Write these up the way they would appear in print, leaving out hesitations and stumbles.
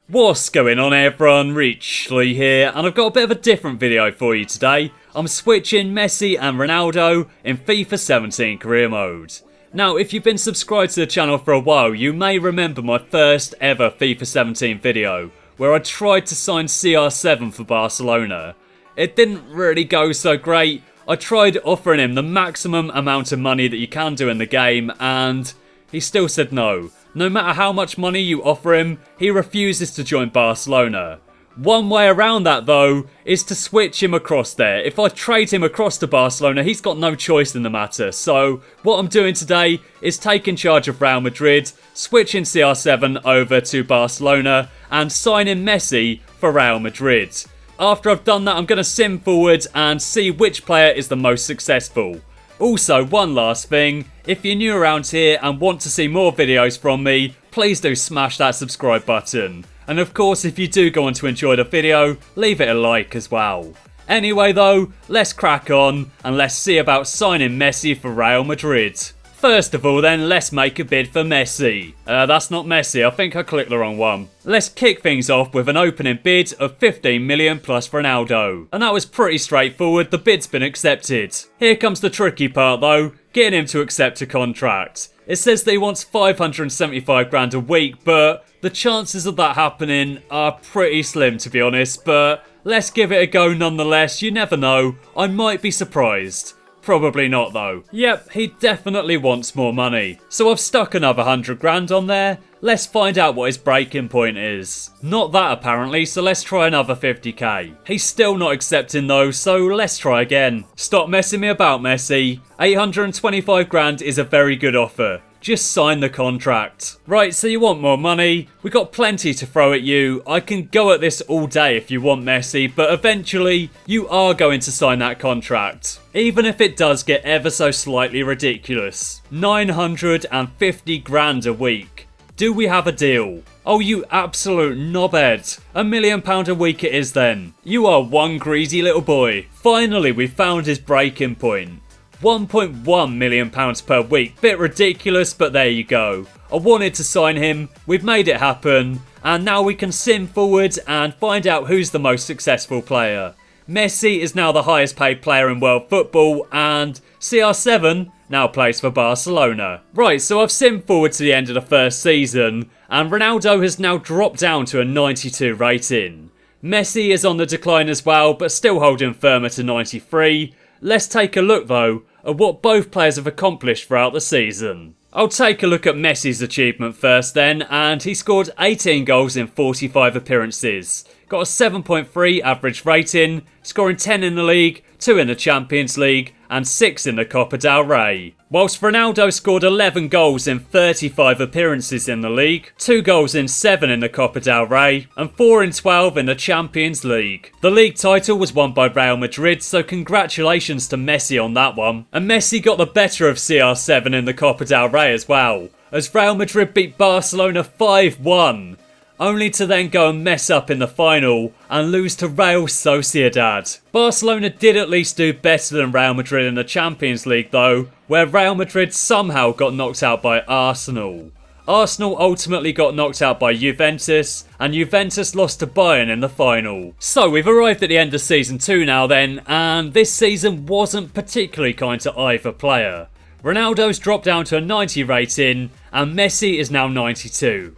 What's going on everyone, Leigh here, and I've got a bit of a different video for you today. I'm switching Messi and Ronaldo in FIFA 17 career mode. Now, if you've been subscribed to the channel for a while, you may remember my first ever FIFA 17 video, where I tried to sign CR7 for Barcelona. It didn't really go so great. I tried offering him the maximum amount of money that you can do in the game, and he still said no. No matter how much money you offer him, he refuses to join Barcelona. One way around that though, is to switch him across there. If I trade him across to Barcelona, he's got no choice in the matter. So, what I'm doing today is taking charge of Real Madrid, switching CR7 over to Barcelona, and signing Messi for Real Madrid. After I've done that, I'm going to sim forward and see which player is the most successful. Also, one last thing, if you're new around here and want to see more videos from me, please do smash that subscribe button. And of course, if you do go on to enjoy the video, leave it a like as well. Anyway though, let's crack on and let's see about signing Messi for Real Madrid. First of all then, let's make a bid for Messi. That's not Messi, I think I clicked the wrong one. Let's kick things off with an opening bid of 15 million plus Ronaldo. And that was pretty straightforward, the bid's been accepted. Here comes the tricky part though, getting him to accept a contract. It says that he wants 575 grand a week, but the chances of that happening are pretty slim to be honest, but let's give it a go nonetheless, you never know, I might be surprised. Probably not though. Yep, he definitely wants more money. So I've stuck another 100 grand on there. Let's find out what his breaking point is. Not that apparently, so let's try another 50k. He's still not accepting though, so let's try again. Stop messing me about, Messi. 825 grand is a very good offer. Just sign the contract. Right, so you want more money? We got plenty to throw at you. I can go at this all day if you want Messi, but eventually you are going to sign that contract. Even if it does get ever so slightly ridiculous. 950 grand a week. Do we have a deal? Oh, you absolute knobhead. £1 million a week it is then. You are one greedy little boy. Finally, we found his breaking point. £1.1 million per week. Bit ridiculous, but there you go. I wanted to sign him, we've made it happen, and now we can sim forward and find out who's the most successful player. Messi is now the highest paid player in world football, and CR7 now plays for Barcelona. Right, so I've simmed forward to the end of the first season, and Ronaldo has now dropped down to a 92 rating. Messi is on the decline as well, but still holding firm at a 93. Let's take a look though at what both players have accomplished throughout the season. I'll take a look at Messi's achievement first then, and he scored 18 goals in 45 appearances. Got a 7.3 average rating, scoring 10 in the league, 2 in the Champions League and 6 in the Copa del Rey. Whilst Ronaldo scored 11 goals in 35 appearances in the league, 2 goals in 7 in the Copa del Rey and 4 in 12 in the Champions League. The league title was won by Real Madrid, so congratulations to Messi on that one. And Messi got the better of CR7 in the Copa del Rey as well, as Real Madrid beat Barcelona 5-1. Only to then go and mess up in the final and lose to Real Sociedad. Barcelona did at least do better than Real Madrid in the Champions League though, where Real Madrid somehow got knocked out by Arsenal. Arsenal ultimately got knocked out by Juventus, and Juventus lost to Bayern in the final. So we've arrived at the end of Season 2 now then, and this season wasn't particularly kind to either player. Ronaldo's dropped down to a 90 rating, and Messi is now 92.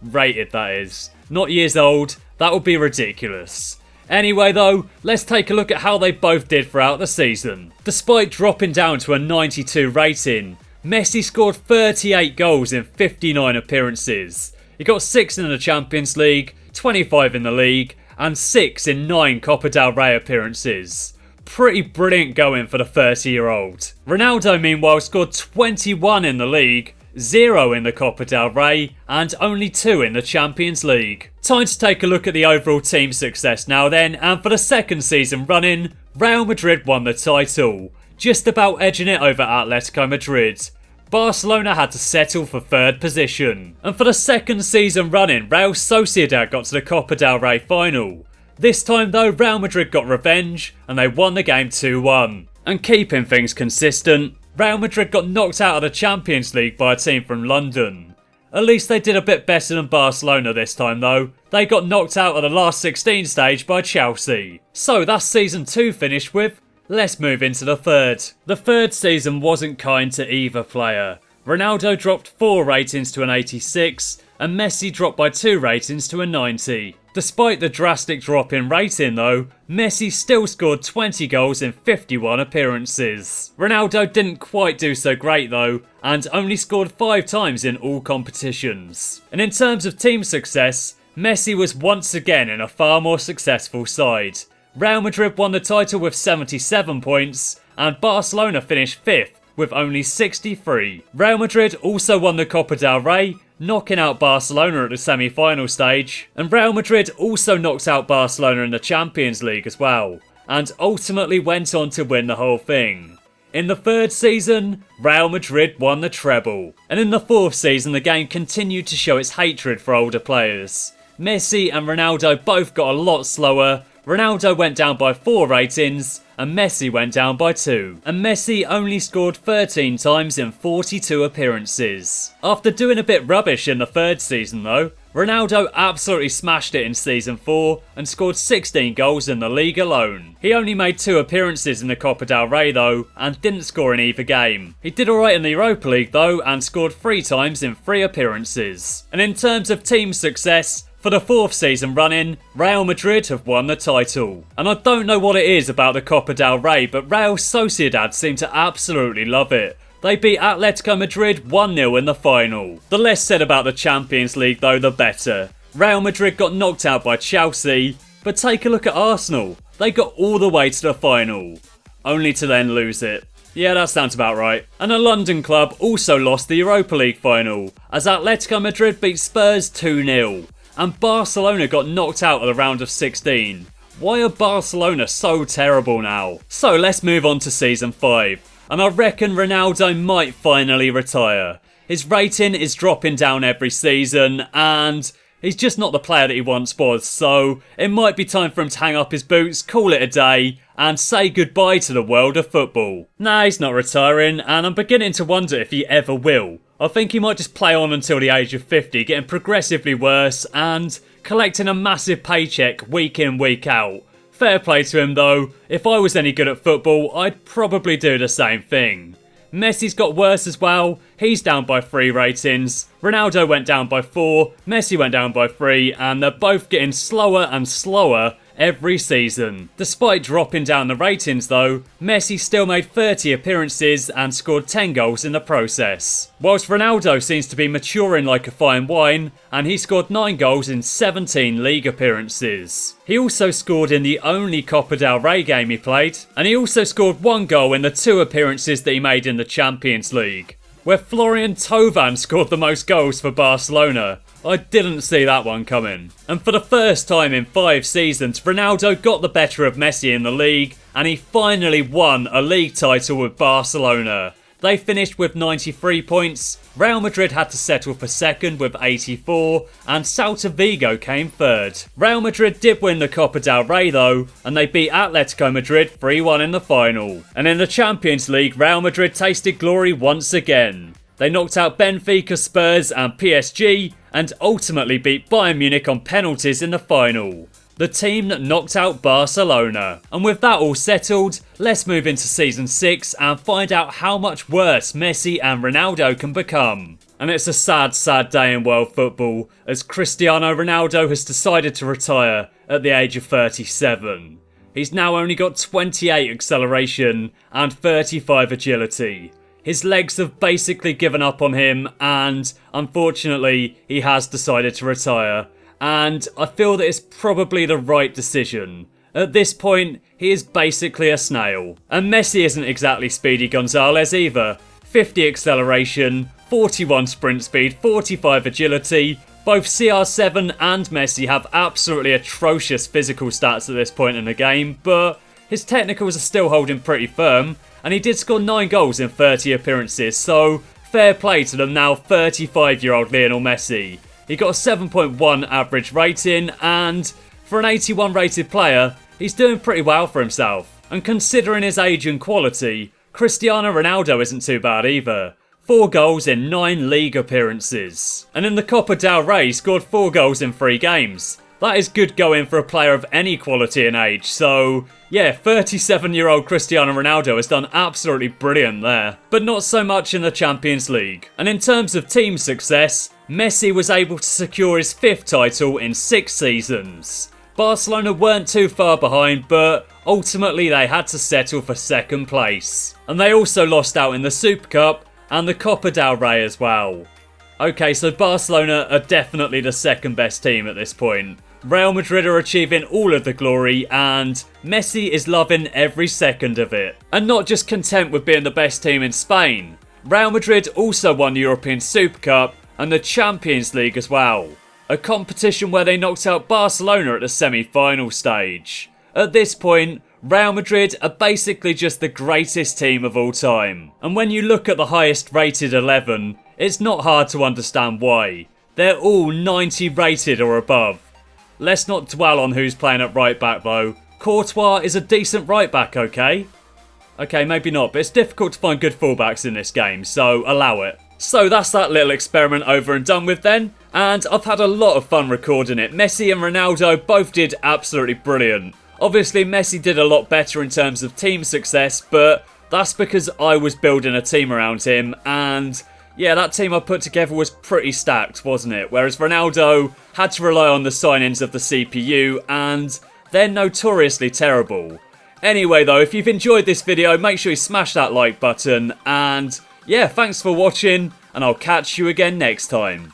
Rated that is. Not years old, that would be ridiculous. Anyway though, let's take a look at how they both did throughout the season. Despite dropping down to a 92 rating, Messi scored 38 goals in 59 appearances. He got 6 in the Champions League, 25 in the league and 6 in 9 Copa del Rey appearances. Pretty brilliant going for the 30-year-old. Ronaldo meanwhile scored 21 in the league, 0 in the Copa del Rey and only 2 in the Champions League. Time to take a look at the overall team success now then, and for the second season running, Real Madrid won the title, just about edging it over Atletico Madrid. Barcelona had to settle for third position. And for the second season running, Real Sociedad got to the Copa del Rey final. This time though, Real Madrid got revenge and they won the game 2-1. And keeping things consistent, Real Madrid got knocked out of the Champions League by a team from London. At least they did a bit better than Barcelona this time though. They got knocked out at the last 16 stage by Chelsea. So that's season 2 finished with. Let's move into the third. The third season wasn't kind to either player. Ronaldo dropped 4 ratings to an 86 and Messi dropped by 2 ratings to a 90. Despite the drastic drop in rating though, Messi still scored 20 goals in 51 appearances. Ronaldo didn't quite do so great though, and only scored 5 times in all competitions. And in terms of team success, Messi was once again in a far more successful side. Real Madrid won the title with 77 points, and Barcelona finished 5th with only 63. Real Madrid also won the Copa del Rey, knocking out Barcelona at the semi-final stage, and Real Madrid also knocked out Barcelona in the Champions League as well, and ultimately went on to win the whole thing. In the third season, Real Madrid won the treble, and in the fourth season the game continued to show its hatred for older players. Messi and Ronaldo both got a lot slower. Ronaldo went down by 4 ratings and Messi went down by 2. And Messi only scored 13 times in 42 appearances. After doing a bit rubbish in the third season though, Ronaldo absolutely smashed it in season 4 and scored 16 goals in the league alone. He only made 2 appearances in the Copa del Rey though and didn't score in either game. He did alright in the Europa League though and scored 3 times in 3 appearances. And in terms of team success, for the 4th season running, Real Madrid have won the title. And I don't know what it is about the Copa del Rey, but Real Sociedad seem to absolutely love it. They beat Atletico Madrid 1-0 in the final. The less said about the Champions League though, the better. Real Madrid got knocked out by Chelsea, but take a look at Arsenal. They got all the way to the final, only to then lose it. Yeah, that sounds about right. And a London club also lost the Europa League final, as Atletico Madrid beat Spurs 2-0. And Barcelona got knocked out of the round of 16. Why are Barcelona so terrible now? So let's move on to season 5. And I reckon Ronaldo might finally retire. His rating is dropping down every season and he's just not the player that he once was. So it might be time for him to hang up his boots, call it a day and say goodbye to the world of football. Nah, he's not retiring and I'm beginning to wonder if he ever will. I think he might just play on until the age of 50, getting progressively worse and collecting a massive paycheck week in, week out. Fair play to him though, if I was any good at football, I'd probably do the same thing. Messi's got worse as well, he's down by 3 ratings, Ronaldo went down by 4, Messi went down by 3, and they're both getting slower and slower every season. Despite dropping down the ratings though, Messi still made 30 appearances and scored 10 goals in the process. Whilst Ronaldo seems to be maturing like a fine wine, and he scored 9 goals in 17 league appearances. He also scored in the only Copa del Rey game he played, and he also scored 1 goal in the 2 appearances that he made in the Champions League, where Florian Thauvin scored the most goals for Barcelona. I didn't see that one coming. And for the first time in 5 seasons, Ronaldo got the better of Messi in the league and he finally won a league title with Barcelona. They finished with 93 points, Real Madrid had to settle for second with 84 and Celta Vigo came third. Real Madrid did win the Copa del Rey though and they beat Atletico Madrid 3-1 in the final. And in the Champions League, Real Madrid tasted glory once again. They knocked out Benfica, Spurs and PSG and ultimately beat Bayern Munich on penalties in the final. The team that knocked out Barcelona. And with that all settled, let's move into season 6 and find out how much worse Messi and Ronaldo can become. And it's a sad, sad day in world football as Cristiano Ronaldo has decided to retire at the age of 37. He's now only got 28 acceleration and 35 agility. His legs have basically given up on him and unfortunately he has decided to retire. And I feel that it's probably the right decision. At this point, he is basically a snail. And Messi isn't exactly Speedy Gonzalez either. 50 acceleration, 41 sprint speed, 45 agility. Both CR7 and Messi have absolutely atrocious physical stats at this point in the game, but his technicals are still holding pretty firm. And he did score 9 goals in 30 appearances, so fair play to the now 35-year-old Lionel Messi. He got a 7.1 average rating and for an 81 rated player, he's doing pretty well for himself. And considering his age and quality, Cristiano Ronaldo isn't too bad either. 4 goals in 9 league appearances. And in the Copa del Rey, he scored 4 goals in 3 games. That is good going for a player of any quality and age, so yeah, 37-year-old Cristiano Ronaldo has done absolutely brilliant there. But not so much in the Champions League. And in terms of team success, Messi was able to secure his 5th title in 6 seasons. Barcelona weren't too far behind, but ultimately they had to settle for 2nd place. And they also lost out in the Super Cup and the Copa del Rey as well. Okay, so Barcelona are definitely the 2nd best team at this point. Real Madrid are achieving all of the glory and Messi is loving every second of it. And not just content with being the best team in Spain. Real Madrid also won the European Super Cup and the Champions League as well. A competition where they knocked out Barcelona at the semi-final stage. At this point, Real Madrid are basically just the greatest team of all time. And when you look at the highest rated 11, it's not hard to understand why. They're all 90 rated or above. Let's not dwell on who's playing at right back though. Courtois is a decent right back, okay? Okay, maybe not, but it's difficult to find good fullbacks in this game, so allow it. So that's that little experiment over and done with then. And I've had a lot of fun recording it. Messi and Ronaldo both did absolutely brilliant. Obviously Messi did a lot better in terms of team success, but that's because I was building a team around him and yeah, that team I put together was pretty stacked, wasn't it? Whereas Ronaldo had to rely on the sign-ins of the CPU and they're notoriously terrible. Anyway though, if you've enjoyed this video, make sure you smash that like button and yeah, thanks for watching and I'll catch you again next time.